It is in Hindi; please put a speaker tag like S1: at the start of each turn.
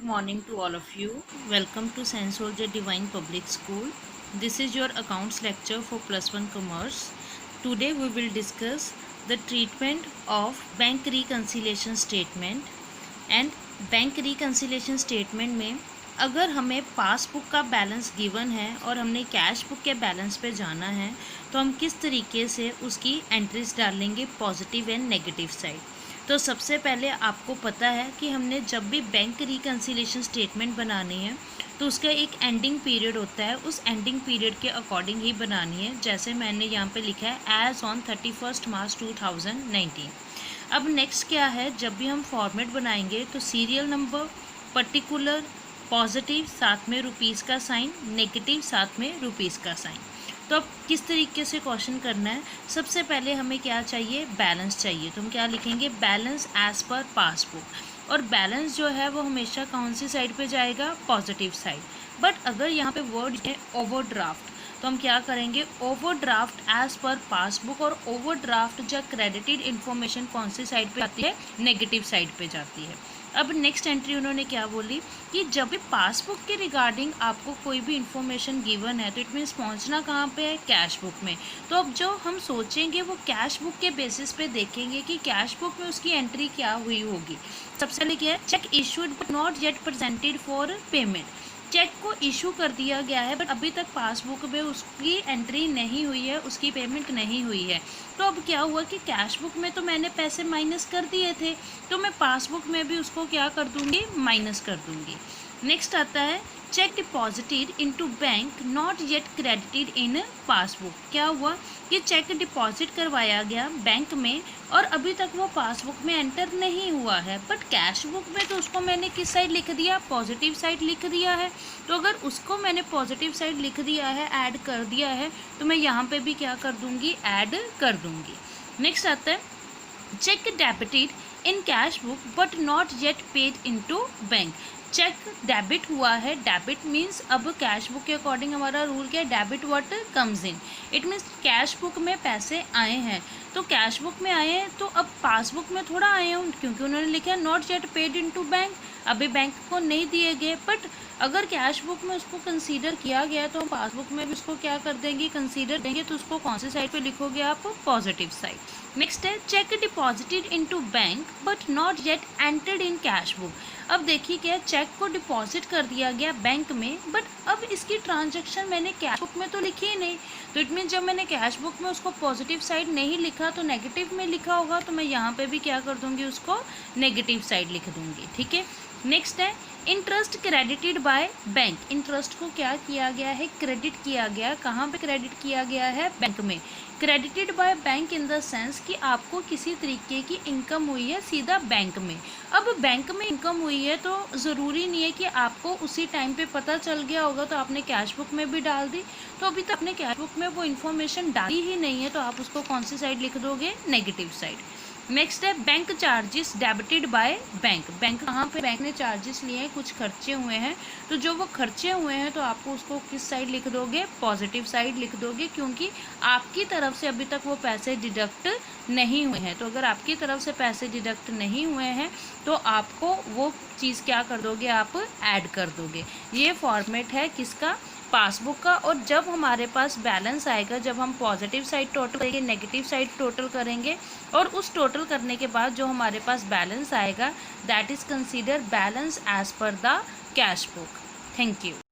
S1: morning to all of you. Welcome to Saint Soldier Divine Public School. This is your accounts lecture for plus 1 commerce. Today we will discuss the treatment of bank reconciliation statement. And bank reconciliation statement में अगर हमें पासबुक का बैलेंस गिवन है और हमने कैश बुक के बैलेंस पे जाना है तो हम किस तरीके से उसकी एंट्रीज डालेंगे पॉजिटिव एंड नेगेटिव साइड। तो सबसे पहले आपको पता है कि हमने जब भी बैंक रिकन्सिलेशन स्टेटमेंट बनानी है तो उसका एक एंडिंग पीरियड होता है, उस एंडिंग पीरियड के अकॉर्डिंग ही बनानी है। जैसे मैंने यहाँ पे लिखा है एज ऑन 31 मार्च 2019। अब नेक्स्ट क्या है, जब भी हम फॉर्मेट बनाएंगे तो सीरियल नंबर, पर्टिकुलर, पॉजिटिव साथ में रुपीज़ का साइन, नेगेटिव साथ में रुपीज़ का साइन। तो अब किस तरीके से क्वेश्चन करना है, सबसे पहले हमें क्या चाहिए, बैलेंस चाहिए। तो हम क्या लिखेंगे, बैलेंस एज पर पासबुक। और बैलेंस जो है वो हमेशा कौन सी साइड पे जाएगा, पॉजिटिव साइड। बट अगर यहाँ पे वर्ड है ओवरड्राफ्ट तो हम क्या करेंगे, ओवरड्राफ्ट एज पर पासबुक। और ओवरड्राफ्ट जो क्रेडिटेड इन्फॉर्मेशन कौन सी साइड पे आती है, नेगेटिव साइड पे जाती है। अब नेक्स्ट एंट्री उन्होंने क्या बोली कि जब भी पासबुक के रिगार्डिंग आपको कोई भी इन्फॉर्मेशन गिवन है तो इट मीन्स पहुंचना कहाँ पे है, कैश बुक में। तो अब जो हम सोचेंगे वो कैश बुक के बेसिस पे देखेंगे कि कैश बुक में उसकी एंट्री क्या हुई होगी। सबसे पहले क्या है, cheque issued but not yet presented for payment. Cheque को इशू कर दिया गया है बट अभी तक पासबुक में उसकी एंट्री नहीं हुई है, उसकी पेमेंट नहीं हुई है। तो अब क्या हुआ कि कैश बुक में तो मैंने पैसे माइनस कर दिए थे, तो मैं पासबुक में भी उसको क्या कर दूंगी, माइनस कर दूंगी। नेक्स्ट आता है check deposited into bank not yet credited in passbook. क्या हुआ कि चेक डिपॉजिट करवाया गया बैंक में और अभी तक वो पासबुक में एंटर नहीं हुआ है, बट कैश बुक में तो उसको मैंने किस साइड लिख दिया, पॉजिटिव साइड लिख दिया है। तो अगर उसको मैंने पॉजिटिव साइड लिख दिया है, ऐड कर दिया है, तो मैं यहाँ पे भी क्या कर दूंगी, ऐड कर दूंगी। नेक्स्ट आता है cheque debited in cash book but not yet paid into bank. Cheque debit हुआ है, डेबिट मीन्स अब कैश बुक के अकॉर्डिंग हमारा रूल क्या है, debit what comes in. It means cash book में पैसे आए हैं, तो कैश बुक में आए हैं तो अब पासबुक में थोड़ा आए हैं क्योंकि उन्होंने लिखा है not yet paid into bank, अभी बैंक को नहीं दिए गए। बट अगर कैश बुक में उसको कंसीडर किया गया तो हम पासबुक में भी उसको क्या कर देंगे, कंसीडर देंगे। तो उसको कौन सी साइड पे लिखोगे आप, पॉजिटिव साइड। नेक्स्ट है check deposited into bank but not yet entered in cash book. अब देखिए क्या, चेक को डिपॉजिट कर दिया गया बैंक में बट अब इसकी ट्रांजैक्शन मैंने कैश बुक में तो लिखी ही नहीं। तो इट मीन जब मैंने कैश बुक में उसको पॉजिटिव साइड नहीं लिखा तो नेगेटिव में लिखा होगा, तो मैं यहाँ पे भी क्या कर दूंगी, उसको नेगेटिव साइड लिख दूंगी। ठीक है। नेक्स्ट है interest credited by bank. Interest को क्या किया गया है, क्रेडिट किया गया। कहाँ पे क्रेडिट किया गया है, बैंक में। Credited by bank in the sense कि आपको किसी तरीके की इनकम हुई है सीधा बैंक में। अब बैंक में इनकम हुई है तो ज़रूरी नहीं है कि आपको उसी टाइम पे पता चल गया होगा तो आपने कैश बुक में भी डाल दी। तो अभी तक आपने कैश बुक में वो इन्फॉर्मेशन डाली ही नहीं है, तो आप उसको कौन सी साइड लिख दोगे, नेगेटिव साइड। नेक्स्ट है bank charges debited by bank. Bank कहाँ पे, बैंक ने चार्जेस लिए हैं, कुछ खर्चे हुए हैं, तो जो वो खर्चे हुए हैं तो आपको उसको किस साइड लिख दोगे, पॉजिटिव साइड लिख दोगे, क्योंकि आपकी तरफ से अभी तक वो पैसे डिडक्ट नहीं हुए हैं। तो अगर आपकी तरफ से पैसे डिडक्ट नहीं हुए हैं तो आपको वो चीज़ क्या कर दोगे, आप ऐड कर दोगे। ये फॉर्मेट है किसका, पासबुक का। और जब हमारे पास बैलेंस आएगा, जब हम पॉजिटिव साइड टोटल करेंगे, नेगेटिव साइड टोटल करेंगे, और उस टोटल करने के बाद जो हमारे पास बैलेंस आएगा that is consider balance as per the cash book. Thank you.